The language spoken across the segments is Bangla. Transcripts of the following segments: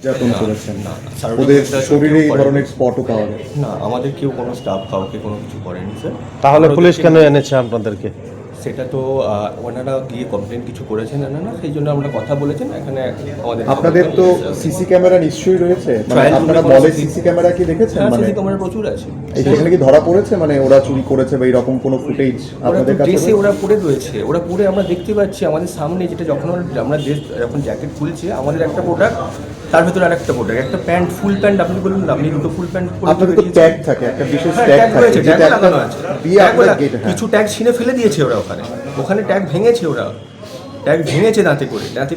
যাপন করেছেন না, ওদের শারীরিক শরীরে এই করেনি। ধরনের স্পটও পাওয়া যায়? না, আমাদের কেউ কোনো স্টাফ কাউকে কোনো কিছু করেনি স্যার। তাহলে আমরা পুলিশ ওদেরকে কেন এনেছে আপনাদেরকে? সেটা তো ওনারা গিয়ে কমপ্লেন কিছু করেছেন না, সেই জন্য আমরা কথা বলেছেন এখানে আমাদের। আপনাদের তো সিসি ক্যামেরা নিশ্চয়ই রয়েছে, মানে Trial আপনারা room এ বলে কোনো সিসি ক্যামেরা কি দেখেছেন? হ্যাঁ, মানে সিসি ক্যামেরা প্রচুর আছে। সেখানে কি ধরা পড়েছে, মানে ওরা চুরি করেছে বা এরকম কোনো ফুটেজ ওরা তো আপনাদের কাছে ড্রেসে রয়েছে? ওরা পরে রয়েছে, ওরা পরে আমরা দেখতে পাচ্ছি আমাদের সামনে, যেটা যখন আমরা ড্রেস যখন জ্যাকেট খুলছে আমাদের একটা প্রোডাক্ট, তার ভেতরে আরেকটা প্রোডাক্ট, একটা প্যান্ট, ফুল প্যান্ট আপনি বলুন না, আপনি দুটো ফুল প্যান্ট পরে আপনাদের তো ট্যাগ থাকে, একটা বিশেষ হ্যাঁ, ট্যাগ ট্যাগ থাকে রয়েছে, যে ট্যাগ ট্যাগটা লাগানো আছে। দিয়ে আপনাদের গেট, হ্যাঁ কিছু ট্যাগ ছিঁড়ে ফেলে দিয়েছে ওরা, ওখানে ট্যাগ ভেঙেছে, ওরা ট্যাগ ভেঙেছে দাঁতে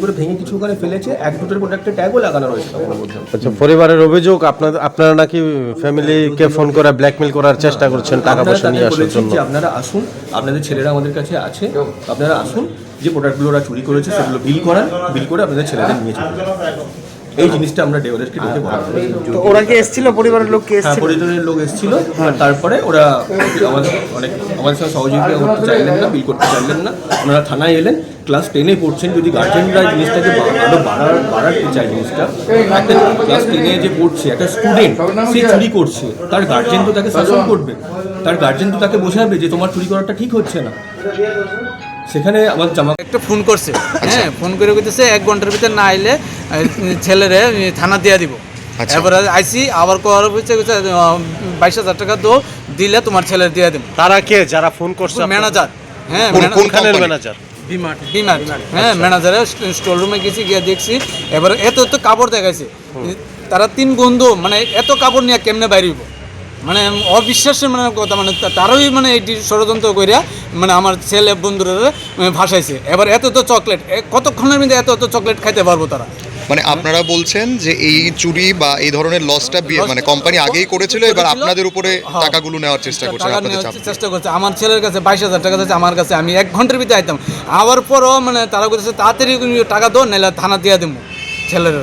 করে ভেঙে কিছু ওখানে ফেলেছে, এক দুটোর প্রোডাক্টে ট্যাগও লাগানো রয়েছে তখন পর্যন্ত। আচ্ছা, পরিবারের অভিযোগ আপনারা নাকি ফ্যামিলিকে ফোন করে ব্ল্যাকমেল করার চেষ্টা করছেন টাকা আমরা পয়সা তাদের নিয়ে আসার বলেছি জন্য। যে আপনারা আসুন, আপনাদের ছেলেরা আমাদের কাছে আছে, আপনারা আসুন, যে প্রোডাক্টগুলো ওরা চুরি করেছে সেগুলো বিল করে আপনাদের ছেলেদের নিয়ে যাবেন। এই জিনিসটা আমরা ওদেরকে ডেকে বলা হয়েছে। তো ওরা কি এসেছিল, পরিবারের লোক কি হ্যাঁ, এসেছিল? পরিবারের লোক এসেছিল, তারপরে ওরা আমাদের সঙ্গে সহযোগিতা করতে চাইলেন না, বিল করতে চাইলেন না। ওনারা থানায় এলেন, ক্লাস 10-এ পড়ছেন, যদি গার্জেনরা জিনিসটাকে আরো বাড়াতে চায়, জিনিসটা একটা ক্লাস 10-এ যে পড়ছে একটা স্টুডেন্ট, সে চুরি করছে, তার গার্জেন তো তাকে শাসন করবে, তার গার্জেন তো তাকে বোঝাবে যে তোমার চুরি করাটা ঠিক হচ্ছে না। সেখানে আমার একটা ফোন করছে, হ্যাঁ, ফোন করে কইতেছে 1 ঘন্টার ভিতর না আইলে ছেলেরে থানা দিয়ে দিব। এবারে আইসি আবার করার হচ্ছে 22,000 টাকা দিলে তোমার ছেলের দিয়ে দিব। তারা কে যারা ফোন করছে? ম্যানেজার, হ্যাঁ, কোনখানের ম্যানেজার? বিমার, হ্যাঁ, ম্যানেজারের স্টোর রুমে গেছি, গিয়ে দেখছি এবার এত কাপড় দেখাইছে। তারা 3 বন্ধু, মানে এত কাপড় নিয়ে কেমনে বাইরিব, মানে অবিশ্বাসের মানে কথা, মানে তারাই মানে এটি ষড়যন্ত্র করিয়া মানে আমার ছেলে বন্ধুরা ভাসাইছে। এবার এত চকলেট, কতক্ষণের মধ্যে এত চকলেট খাইতে পারবো তারা? মানে আপনারা বলছেন যে এই চুরি বা এই ধরনের লসটা মানে কোম্পানি আগেই করেছিল, এবার আপনাদের উপরে টাকাগুলো নেওয়ার চেষ্টা করছে, টাকা আপনাদের নেওয়ার চাপ। চেষ্টা করছে। আমার ছেলের কাছে 22,000 টাকা আছে, আমার কাছে আমি 1 ঘন্টার ভিতরে আইতাম, আবার পরও মানে তারা বলছে তাড়াতাড়ি টাকা দো, নাহলে থানা দিয়ে দেবো ছেলের।